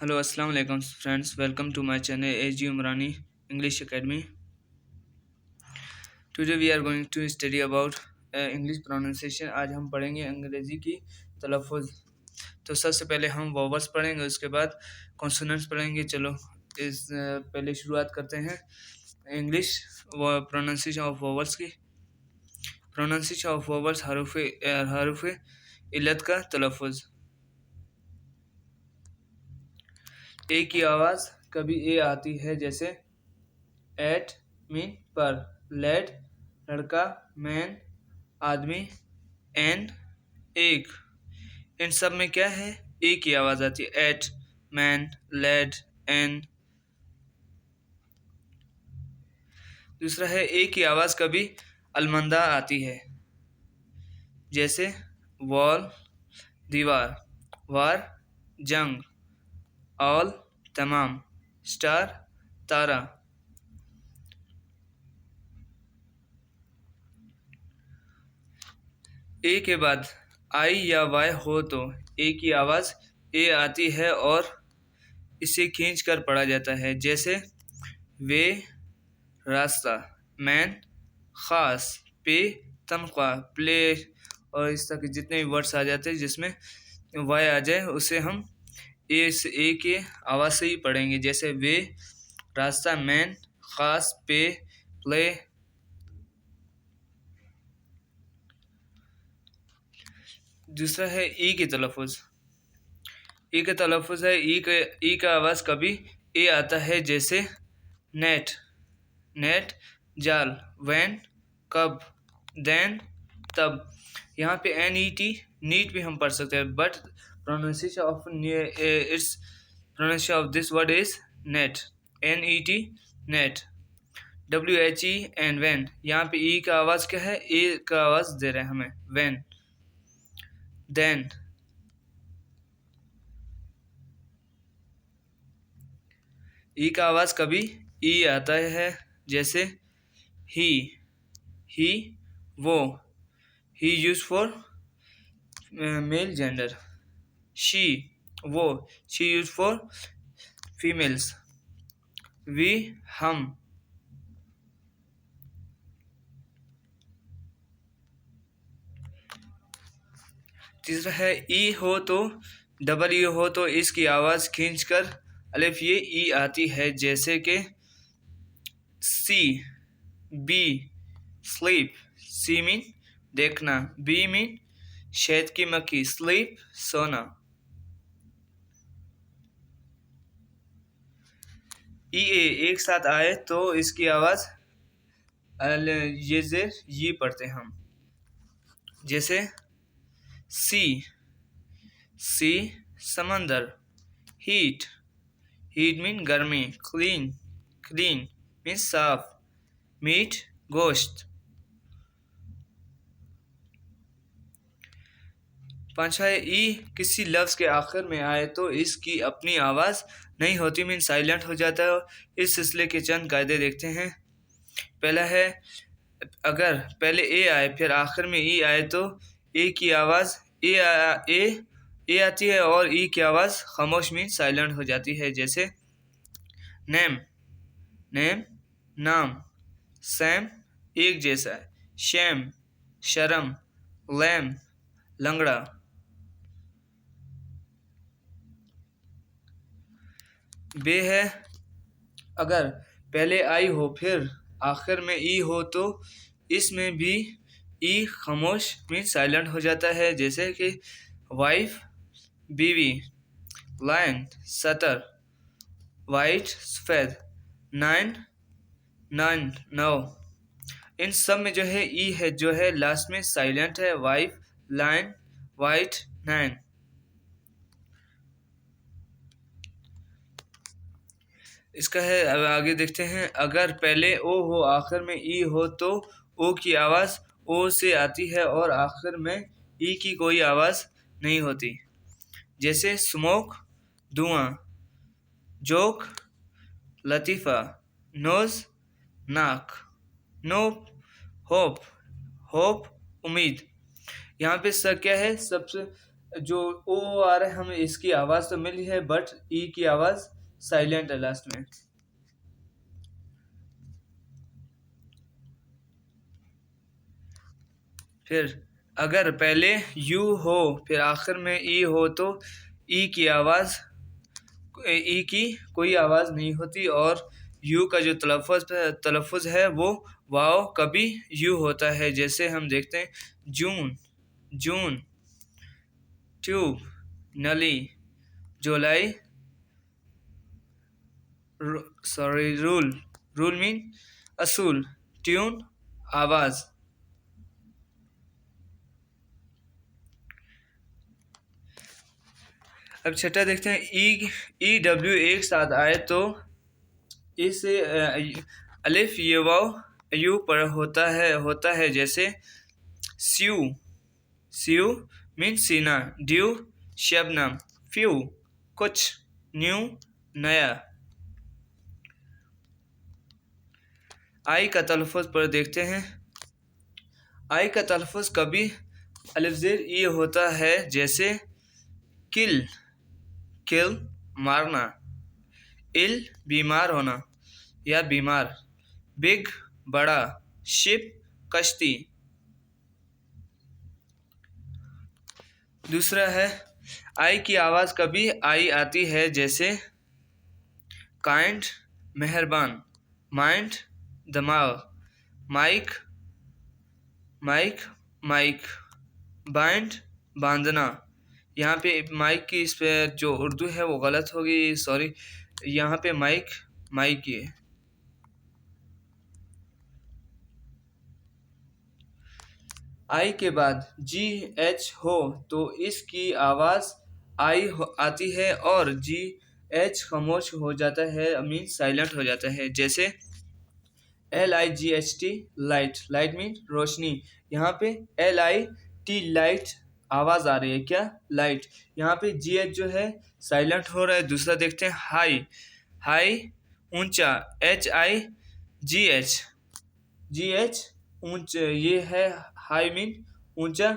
Hello, Assalamu alaikum friends. Welcome to my channel AG Umrani English Academy. Today we are going to study about English pronunciation. आज हम पढ़ेंगे अंग्रेजी की तलफ़ुज़। तो सबसे पहले हम वोवल्स पढ़ेंगे, उसके बाद कॉन्सोनेंट्स पढ़ेंगे। चलो पहले शुरुआत करते हैं इंग्लिश प्रोनाउंसिएशन ऑफ वोवल्स की। प्रोनाउंसिएशन ऑफ वोवल्स हरूफ इल्लत का तलफ़ुज़। ए की आवाज़ कभी ए आती है, जैसे एट मीन पर, लेड लड़का, मैन आदमी, एन एक। इन सब में क्या है, ए की आवाज़ आती है। At, man, led, an. दूसरा है ए की आवाज़ कभी अलमंदा आती है, जैसे वॉल दीवार, वार जंग, ऑल तमाम, स्टार तारा। ए के बाद आई या वाई हो तो ए की आवाज़ ए आती है और इसे खींच कर पढ़ा जाता है, जैसे वे रास्ता, मैन ख़ास, पे तनख्वाह, प्ले। और इस तरह के जितने भी वर्ड्स आ जाते हैं जिसमें वाई आ जाए उसे हम ए के आवाज़ से ही पढ़ेंगे, जैसे वे रास्ता, मैन ख़ास, पे प्ले। दूसरा है ई की तलफ़ुज़। ई का तलफ़ुज़ है ई का आवाज़ कभी ए आता है, जैसे नेट नेट जाल, वैन कब, देन तब। यहाँ पे एन ई टी नीट भी हम पढ़ सकते हैं, but pronunciation of this word is net, N E T net. W H E and when, यहाँ पे ई का आवाज़ क्या है, ए का आवाज़ दे रहे हैं हमें, वैन। देन ई का आवाज़ कभी ई आता है, जैसे ही वो, he use for male gender. She वो, she use for females. We हम। तीसरा है ई हो तो, डबल ई हो तो इसकी आवाज़ खींचकर अलिफ ये ई आती है, जैसे कि सी, बी स्लीप। सी मीन देखना, बी मीन शहद की मक्खी, स्लीप सोना। ई ए एक साथ आए तो इसकी आवाज़ ये जेर ये पढ़ते हम, जैसे सी सी समंदर। हीट हीट मीन गर्मी, क्लीन क्लीन मीन साफ, मीट गोश्त। पांचवा है ई किसी लफ्ज़ के आखिर में आए तो इसकी अपनी आवाज़ नहीं होती, मीन साइलेंट हो जाता है। इस सिलसिले के चंद कायदे देखते हैं। पहला है, अगर पहले ए आए फिर आखिर में ई आए तो ए की आवाज़ ए आती है और ई की आवाज़ खामोश मीन साइलेंट हो जाती है, जैसे नेम नेम नाम, सैम एक जैसा, शैम शर्म, लैम लंगड़ा। बे है, अगर पहले आई हो फिर आखिर में ई हो तो इसमें भी ई खामोश मीन साइलेंट हो जाता है, जैसे कि वाइफ बीवी, लायन सतर, वाइट सफ़ेद, नाइन नाइन नौ। इन सब में जो है ई है जो है लास्ट में साइलेंट है, वाइफ लाइन वाइट नाइन। इसका है, अब आगे देखते हैं। अगर पहले ओ हो आखिर में ई हो तो ओ की आवाज़ ओ से आती है और आखिर में ई की कोई आवाज़ नहीं होती, जैसे स्मोक धुआं, जोक लतीफ़ा, नोज़ नाक, नोप होप होप उम्मीद। यहाँ पे सब क्या है, सबसे जो ओ आ रहा है हमें इसकी आवाज़ तो मिली है, बट ई की आवाज़ साइलेंट है लास्ट में। फिर अगर पहले यू हो फिर आखिर में ई हो तो ई की आवाज़ ई की कोई आवाज़ नहीं होती, और यू का जो तलफ़ुज़ है वो वाव कभी यू होता है। जैसे हम देखते हैं जून, जून, ट्यूब, नली, जुलाई, रूल, रूल मीन असूल, ट्यून आवाज़। अब छठा देखते हैं ई डब्ल्यू एक साथ आए तो इस अलिफ ये वाव यू पर होता है। जैसे स्यू, स्यू मीन सीना, ड्यू शबनम, फ्यू कुछ, न्यू नया। आई का तलफ़ुज़ पर देखते हैं। आई का तलफ़ुज़ कभी अलिफ ज़ेर ई होता है। जैसे किल, किल मारना, इल बीमार होना या बीमार, बिग बड़ा, शिप कश्ती। दूसरा है आई की आवाज़ कभी आई आती है। जैसे काइंड मेहरबान, माइंड दिमाग, माइक, माइक माइक, बाइंड बांधना। यहाँ पे माइक की इस पे जो उर्दू है वो गलत होगी, सॉरी। यहाँ पे माइक माइक की है। आई के बाद जी एच हो तो इसकी आवाज़ आती है, और जी एच खामोश हो जाता है, मीन साइलेंट हो जाता है। जैसे LIGHT लाइट, लाइट मीन रोशनी। यहाँ पे LIT लाइट आवाज़ आ रही है क्या, लाइट। यहाँ पे GH जो है साइलेंट हो रहा है। दूसरा देखते हैं हाई, हाई ऊंचा, HIGH, GH ऊंच, ये है हाई मीन ऊंचा।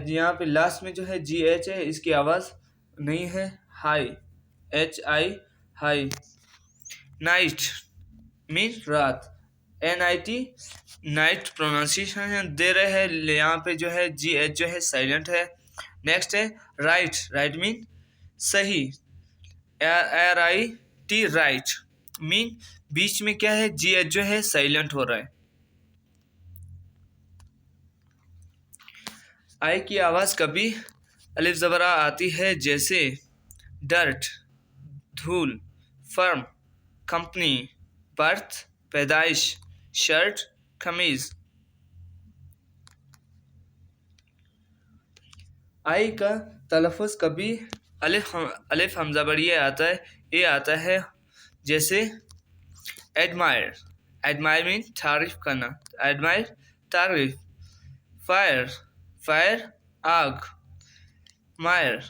यहाँ पे लास्ट में जो है GH है, इसकी आवाज़ नहीं है, high, HI high. Night mean रात, NIT नाइट प्रोनाउंसिएशन दे रहे हैं। यहाँ पे जो है GH जो है साइलेंट है। नेक्स्ट है राइट, राइट मीन सही, RIT राइट मीन बीच में क्या है, GH जो है साइलेंट हो रहा है। आई की आवाज़ कभी अलिफ ज़बरा आती है। जैसे डर्ट, धूल, फर्म, कंपनी, बर्थ पैदाइश, शर्ट कमीज। आई का तलफ़ुज़ कभी अलिफ हमज़ा बढ़िया आता है, ए आता है। जैसे एडमायर, एडमायर मीन तारीफ करना, एडमायर तारीफ। फायर, फायर आग, मायर,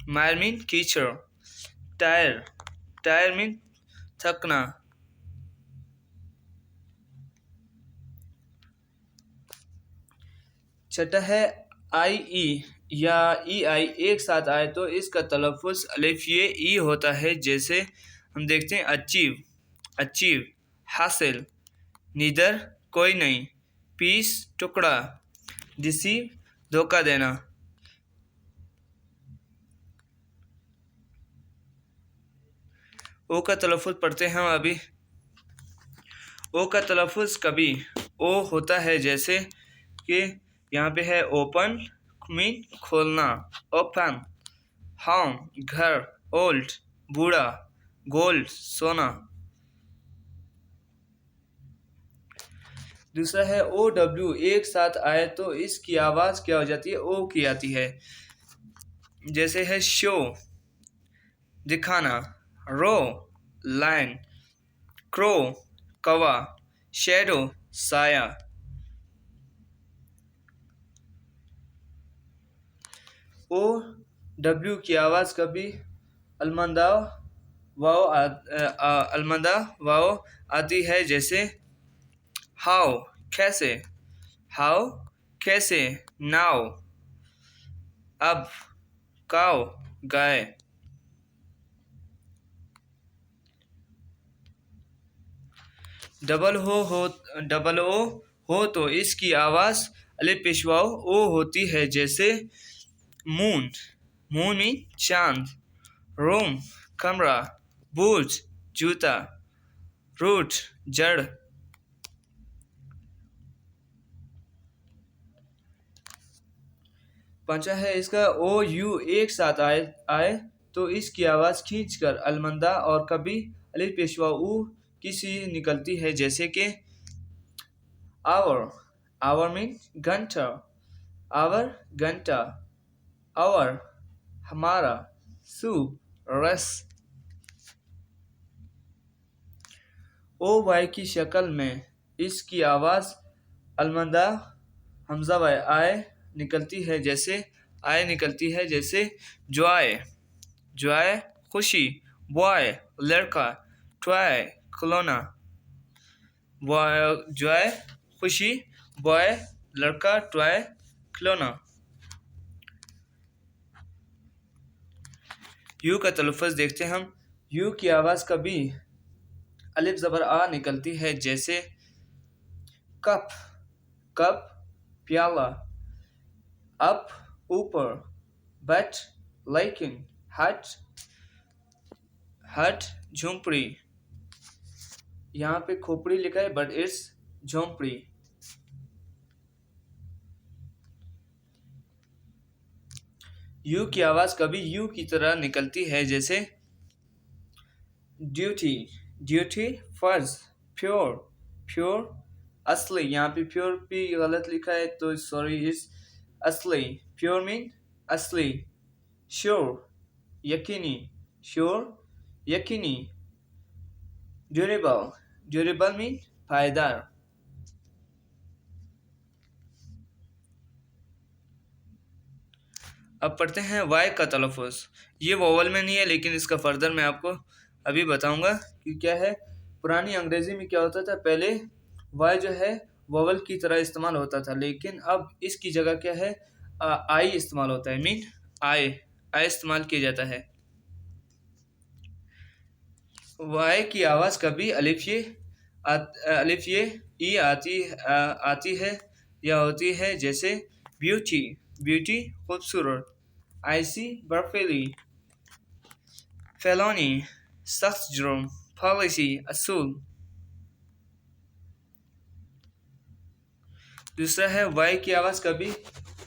मायर मीन कीचड़। टायर, टायर मीन थकना। छठा है आई ई या ई आई एक साथ आए तो इसका तलफ़ुज़ अलिफ ये ई होता है। जैसे हम देखते हैं अचीव, अचीव हासिल, नीदर कोई नहीं, पीस टुकड़ा, डिसीव धोखा देना। ओ का तलफ़ुज़ पढ़ते हैं अभी। ओ का तलफ़ुज़ कभी ओ होता है। जैसे कि यहाँ पे है ओपन मीन खोलना, ओपन, होम घर, ओल्ड बूढ़ा, गोल्ड सोना। दूसरा है OW एक साथ आए तो इसकी आवाज़ क्या हो जाती है, ओ की आती है। जैसे है शो दिखाना, रो लाइन, क्रो कौवा, शेडो साया। OW की आवाज़ कभी अलमंदा वाओ आती है। जैसे हाउ कैसे, हाउ कैसे, नाउ। अब, काव, गाय। डबल ओ हो तो इसकी आवाज अलिफ पेशवाओ ओ होती है, जैसे मून, मून मीन चांद, रूम, कमरा, बूट, जूता, रूट, जड़। पांचवा है इसका ओ यू एक साथ आए तो इसकी आवाज खींचकर अलमंदा और कभी अलिफ पेशवा ऊ की सी निकलती है, जैसे कि आवर, आवर मीन घंटा, आवर घंटा, आवर हमारा, सूप रस। ओ वाई की शक्ल में इसकी आवाज अलमंदा हमजा वाई आए निकलती है, जैसे जॉय, जॉय खुशी, बॉय लड़का, टॉय खिलौना, जॉय खुशी, बॉय लड़का, टॉय खिलौना। यू का तलफ़ुज़ देखते हैं हम। यू की आवाज़ कभी अलिफ ज़बर आ निकलती है, जैसे कप, कप प्याला, अप ऊपर, बट लेकिन, हट, हट झोंपड़ी। यहाँ पे खोपड़ी लिखा है बट इट्स झोंपड़ी। यू की आवाज़ कभी यू की तरह निकलती है, जैसे ड्यूटी, ड्यूटी फर्ज, प्योर, प्योर असली। यहाँ पे प्योर भी गलत लिखा है तो सॉरी, इस असली, प्योर मीन असली। श्योर यकीनी, श्योर यकीनी। ड्यूरेबल, ड्यूरेबल मीन पायदार। अब पढ़ते हैं वाई का तलफ़ुज़। ये वोवल में नहीं है, लेकिन इसका फर्दर मैं आपको अभी बताऊंगा कि क्या है। पुरानी अंग्रेजी में क्या होता था, पहले वाई जो है वोवल की तरह इस्तेमाल होता था, लेकिन अब इसकी जगह क्या है, आई इस्तेमाल होता है। मीन आई, आई इस्तेमाल किया जाता है। वाई की आवाज़ कभी अलिफ ये ई आती है या होती है, जैसे ब्यूटी, ब्यूटी खूबसूरत, आईसी बर्फीली, फेलोनी सख्त जुर्म, पॉलिसी असूल। दूसरा है वाई की आवाज़ कभी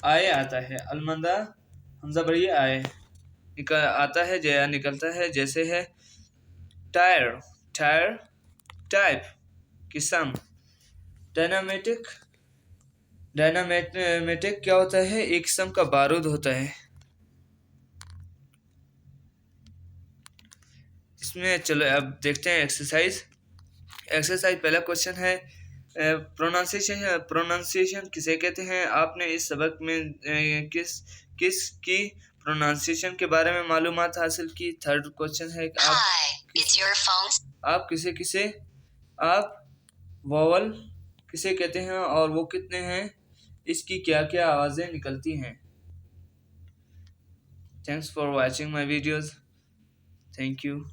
आए आता है, अलमंदा हमजा बड़ी आए आता है या निकलता है, जैसे है टायर, टायर टाइप किस्म। डायनामेटिक, डायनामेटिक क्या होता है, एक किस्म का बारूद होता है। इसमें चलो अब देखते हैं एक्सरसाइज। पहला क्वेश्चन है प्रोनाउंसिएशन किसे कहते हैं। आपने इस सबक में किस की प्रोनाउंसिएशन के बारे में मालूमात हासिल की। थर्ड क्वेश्चन है आप वोवल किसे कहते हैं और वो कितने हैं, इसकी क्या क्या आवाज़ें निकलती हैं। Thanks for watching my videos. Thank you.